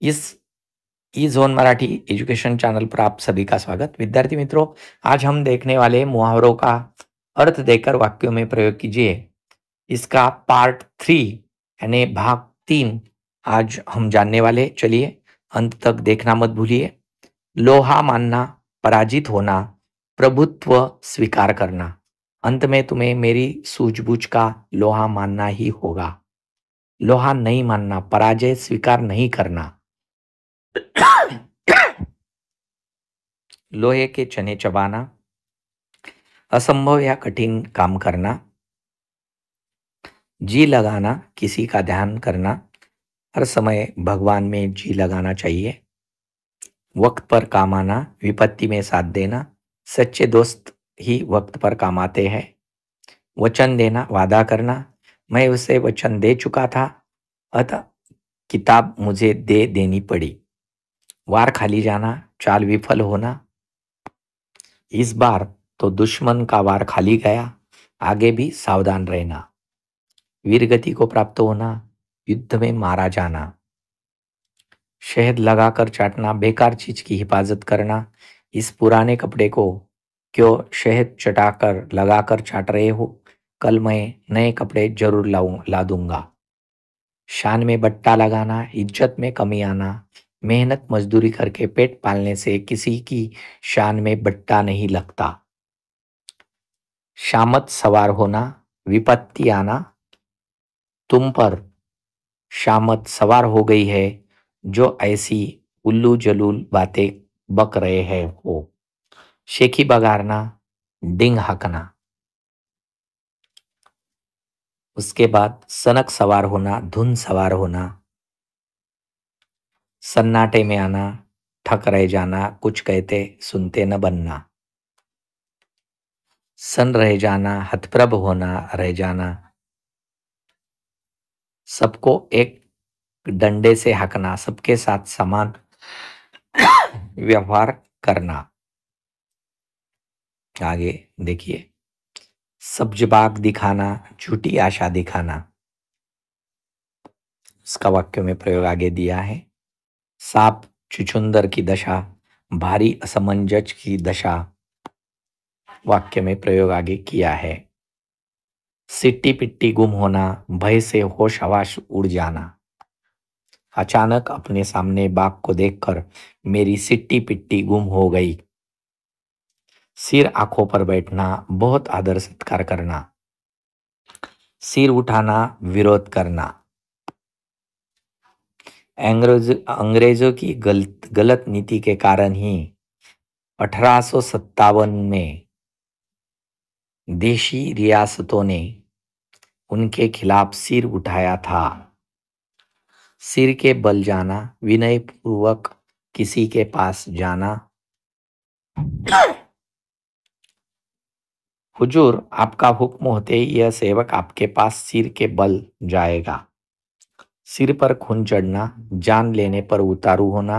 इस ई zone Marathi education channel पर आप सभी का स्वागत। विद्यार्थी मित्रों, आज हम देखने वाले मुहावरों का अर्थ देकर वाक्यों में प्रयोग कीजिए। इसका पार्ट 3 यानी भाग 3 आज हम जानने वाले। चलिए अंत तक देखना मत भूलिए। लोहा मानना, पराजित होना, प्रभुत्व स्वीकार करना। अंत में तुम्हें मेरी सूझबूझ का लोहा मानना ही होगा। लोहा नहीं मानना, पराजय स्वीकार नहीं करना। लोहे के चने चबाना, असंभव या कठिन काम करना, जी लगाना, किसी का ध्यान करना, हर समय भगवान में जी लगाना चाहिए, वक्त पर काम आना, विपत्ति में साथ देना, सच्चे दोस्त ही वक्त पर काम आते हैं, वचन देना, वादा करना, मैं उसे वचन दे चुका था, अतः किताब मुझे दे देनी पड़ी, वार खाली जाना, चाल विफल होना, इस बार तो दुश्मन का वार खाली गया, आगे भी सावधान रहना, वीरगति को प्राप्त होना, युद्ध में मारा जाना, शहद लगाकर चाटना, बेकार चीज की हिफाजत करना, इस पुराने कपड़े को क्यों शहद चटाकर लगाकर चाट रहे हो, कल मैं नए कपड़े जरूर ला दूंगा, शान में बट्टा लगाना, इज्जत में कमी आना, मेहनत मजदूरी करके पेट पालने से किसी की शान में बट्टा नहीं लगता, शामत सवार होना, विपत्ति आना, तुम पर शामत सवार हो गई है, जो ऐसी उल्लू जलूल बातें बक रहे हैं हो, शेखी बगारना, डिंग हकना। उसके बाद सनक सवार होना, धुन सवार होना, सन्नाटे में आना, ठक रह जाना, कुछ कहते सुनते न बनना, सन रह जाना, हतप्रभ होना, रह जाना, सबको एक डंडे से हकना, सबके साथ समान व्यवहार करना। आगे देखिए, सब्ज बाग दिखाना, झूठी आशा दिखाना। इसका वाक्य में प्रयोग आगे दिया है। सांप छुछुंदर की दशा, भारी असमंजस की दशा। वाक्य में प्रयोग आगे किया है। सिट्टी पिट्टी गुम होना, भय से होश हवास उड़ जाना। अचानक अपने सामने बाघ को देखकर मेरी सिट्टी पिट्टी गुम हो गई। सिर आंखों पर बैठना, बहुत आदर सत्कार करना, सिर उठाना, विरोध करना। अंग्रेजों की गलत नीति के कारण ही 1857 में देशी रियासतों ने उनके खिलाफ सिर उठाया था। सिर के बल जाना, विनय पूर्वक किसी के पास जाना। हुजूर, आपका हुक्म होते ही यह सेवक आपके पास सिर के बल जाएगा। सिर पर खून चढ़ना, जान लेने पर उतारू होना।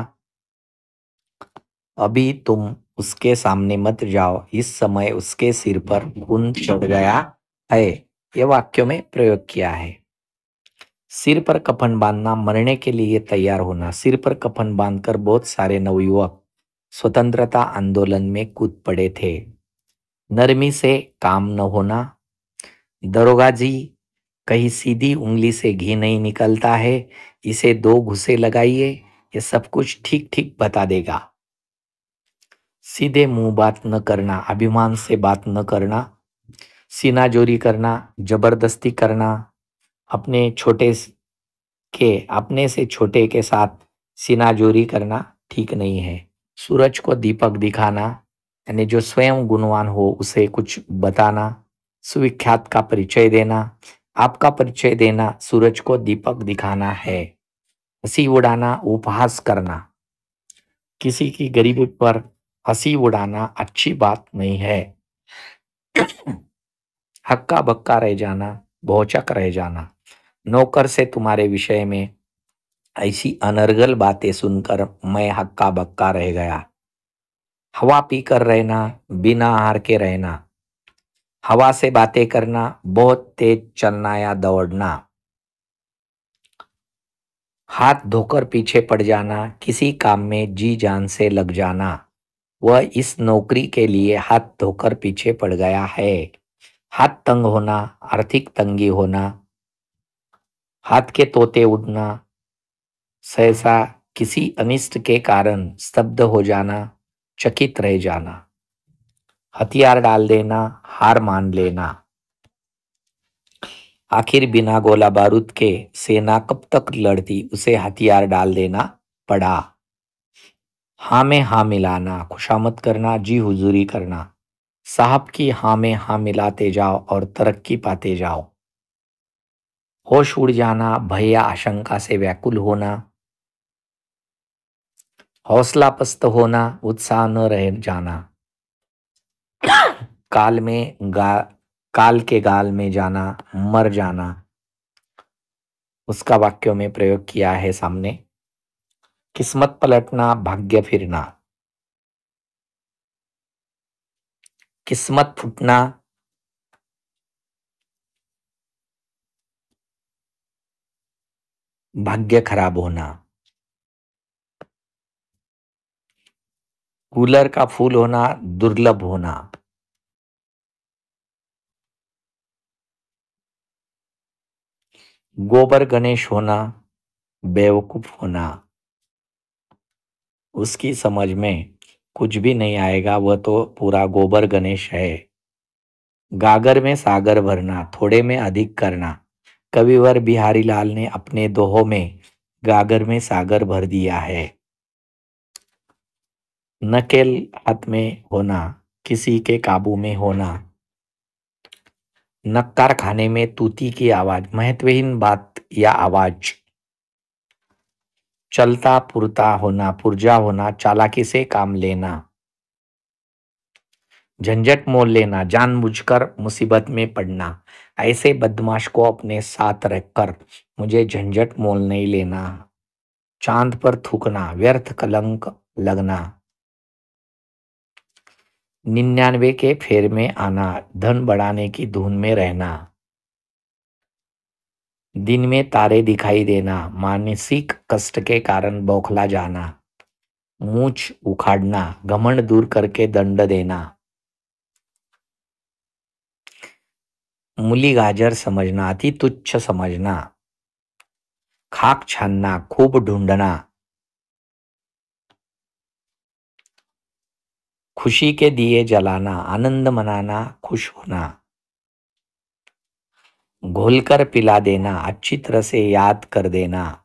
अभी तुम उसके सामने मत जाओ, इस समय उसके सिर पर खून चढ़ गया है। यह वाक्यों में प्रयोग किया है। सिर पर कफन बांधना, मरने के लिए तैयार होना। सिर पर कफन बांधकर बहुत सारे नवयुवक स्वतंत्रता आंदोलन में कूद पड़े थे। नरमी से काम न होना। दरोगा जी, कहीं सीधी उंगली से घी नहीं निकलता है, इसे 2 घुसे लगाइए, ये सब कुछ ठीक ठीक बता देगा। सीधे मुंह बात न करना, अभिमान से बात न करना, सीनाजोरी करना, जबरदस्ती करना, अपने से छोटे के साथ सीनाजोरी करना ठीक नहीं है। सूरज को दीपक दिखाना, यानी जो स्वयं गुणवान हो उसे कुछ बताना। सुविख्यात का परिचय देना, आपका परिचय देना सूरज को दीपक दिखाना है। हंसी उड़ाना, उपहास करना, किसी की गरीबी पर हंसी उड़ाना अच्छी बात नहीं है। हक्का बक्का रह जाना, भौचक रह जाना। नौकर से तुम्हारे विषय में ऐसी अनर्गल बातें सुनकर मैं हक्का बक्का रह गया। हवा पीकर रहना, बिना आहार के रहना। हवा से बातें करना, बहुत तेज चलना या दौड़ना। हाथ धोकर पीछे पड़ जाना, किसी काम में जी जान से लग जाना। वह इस नौकरी के लिए हाथ धोकर पीछे पड़ गया है। हाथ तंग होना, आर्थिक तंगी होना, हाथ के तोते उड़ना, सहसा किसी अनिष्ट के कारण स्तब्ध हो जाना, चकित रह जाना। हथियार डाल देना, हार मान लेना। आखिर बिना गोला बारूद के सेना कब तक लड़ती, उसे हथियार डाल देना पड़ा। हाँ में हाँ मिलाना, खुशामद करना, जी हुजूरी करना। साहब की हाँ में हाँ मिलाते जाओ और तरक्की पाते जाओ। होश उड़ जाना, भय या आशंका से व्याकुल होना, हौसला पस्त होना, उत्साह न रह जाना। काल में गा काल के गाल में जाना, मर जाना। उसका वाक्यों में प्रयोग किया है सामने। किस्मत पलटना, भाग्य फिरना। किस्मत फूटना, भाग्य खराब होना। कूलर का फूल होना, दुर्लभ होना। गोबर गणेश होना, बेवकूफ होना। उसकी समझ में कुछ भी नहीं आएगा, वह तो पूरा गोबर गणेश है। गागर में सागर भरना, थोड़े में अधिक करना। कविवर बिहारी लाल ने अपने दोहों में गागर में सागर भर दिया है। नकेल हाथ में होना, किसी के काबू में होना। नक्कार खाने में तूती की आवाज, महत्वहीन बात या आवाज। चलता पुरता होना, पुर्जा होना, चालाकी से काम लेना। झंझट मोल लेना, जानबूझकर मुसीबत में पड़ना। ऐसे बदमाश को अपने साथ रखकर मुझे झंझट मोल नहीं लेना। चांद पर थूकना, व्यर्थ कलंक लगना। 99 के फेर में आना, धन बढ़ाने की धुन में रहना। दिन में तारे दिखाई देना, मानसिक कष्ट के कारण बौखला जाना। मूछ उखाड़ना, घमंड दूर करके दंड देना। मूली गाजर समझना, अति तुच्छ समझना। खाक छानना, खूब ढूंढना। खुशी के दिए जलाना, आनंद मनाना, खुश होना। घोलकर पिला देना, अच्छी तरह से याद कर देना।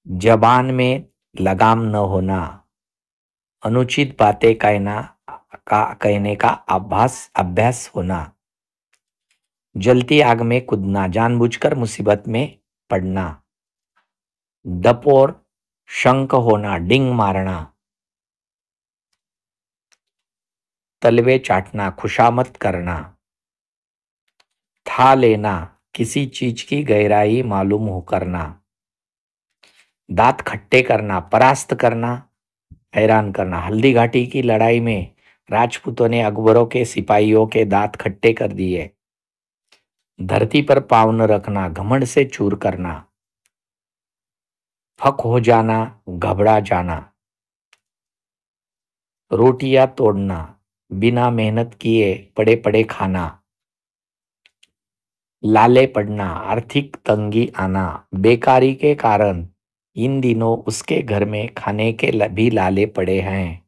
जबान में लगाम न होना, अनुचित बातें कहने का अभ्यास होना। जलती आग में कूदना, जानबूझकर मुसीबत में पड़ना। डपोर शंख होना, डिंग मारना। तलवे चाटना, खुशामद करना। था लेना, किसी चीज की गहराई मालूम हो करना। दांत खट्टे करना, परास्त करना, हैरान करना। हल्दी घाटी की लड़ाई में राजपूतों ने अकबरों के सिपाहियों के दांत खट्टे कर दिए। धरती पर पाँव न रखना, घमंड से चूर करना। फक हो जाना, घबरा जाना। रोटियां तोड़ना, बिना मेहनत किए पड़े पड़े खाना। लाले पड़ना, आर्थिक तंगी आना। बेकारी के कारण इन दिनों उसके घर में खाने के भी लाले पड़े हैं।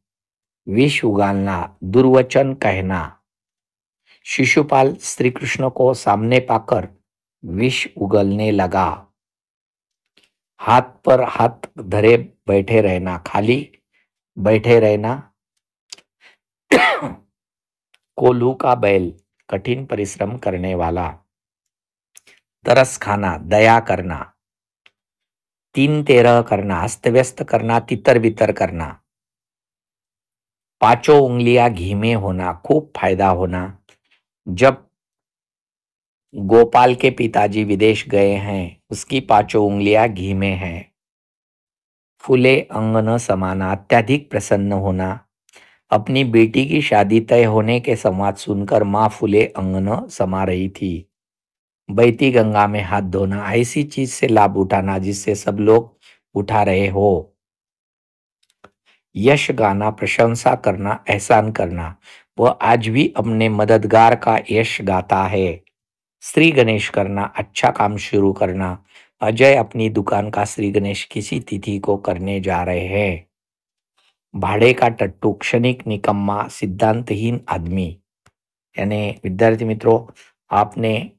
विष उगालना, दुर्वचन कहना। शिशुपाल श्री कृष्ण को सामने पाकर विष उगलने लगा। हाथ पर हाथ धरे बैठे रहना, खाली बैठे रहना। कोल्हू का बैल, कठिन परिश्रम करने वाला। तरस खाना, दया करना। 3-13 करना, अस्त व्यस्त करना, तितर बितर करना। पांचों उंगलियां घी में होना, खूब फायदा होना। जब गोपाल के पिताजी विदेश गए हैं, उसकी पांचों उंगलियां घी में हैं। फूले अंग न समाना, अत्यधिक प्रसन्न होना। अपनी बेटी की शादी तय होने के संवाद सुनकर मां फूले अंग न समा रही थी। बहती गंगा में हाथ धोना, ऐसी चीज से लाभ उठाना जिससे सब लोग उठा रहे हो। यश गाना, प्रशंसा करना, एहसान करना, वह आज भी अपने मददगार का यश गाता है। श्री गणेश करना, अच्छा काम शुरू करना। अजय अपनी दुकान का श्री गणेश किसी तिथि को करने जा रहे हैं। भाड़े का टट्टू, क्षणिक निकम्मा, सिद्धांतहीन आदमी। यानी विद्यार्थी मित्रों, आपने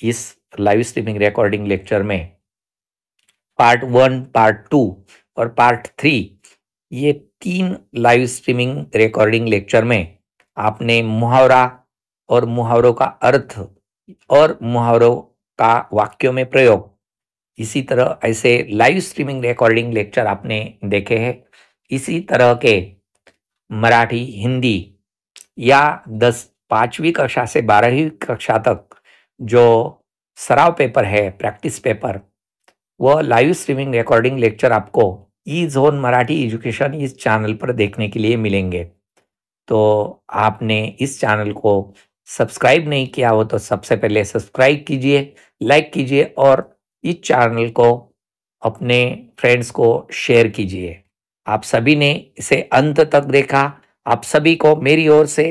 इस लाइव स्ट्रीमिंग रिकॉर्डिंग लेक्चर में पार्ट 1, पार्ट 2 और पार्ट 3, ये 3 लाइव स्ट्रीमिंग रिकॉर्डिंग लेक्चर में आपने मुहावरा और मुहावरों का अर्थ और मुहावरों का वाक्यों में प्रयोग, इसी तरह ऐसे लाइव स्ट्रीमिंग रिकॉर्डिंग लेक्चर आपने देखे हैं। इसी तरह के मराठी, हिंदी या 5वीं कक्षा से 12वीं कक्षा तक जो सराव पेपर है, प्रैक्टिस पेपर, वह लाइव स्ट्रीमिंग रिकॉर्डिंग लेक्चर आपको ई जोन मराठी एजुकेशन इस चैनल पर देखने के लिए मिलेंगे। तो आपने इस चैनल को सब्सक्राइब नहीं किया हो तो सबसे पहले सब्सक्राइब कीजिए, लाइक कीजिए और इस चैनल को अपने फ्रेंड्स को शेयर कीजिए। आप सभी ने इसे अंत तक देखा, आप सभी को मेरी ओर से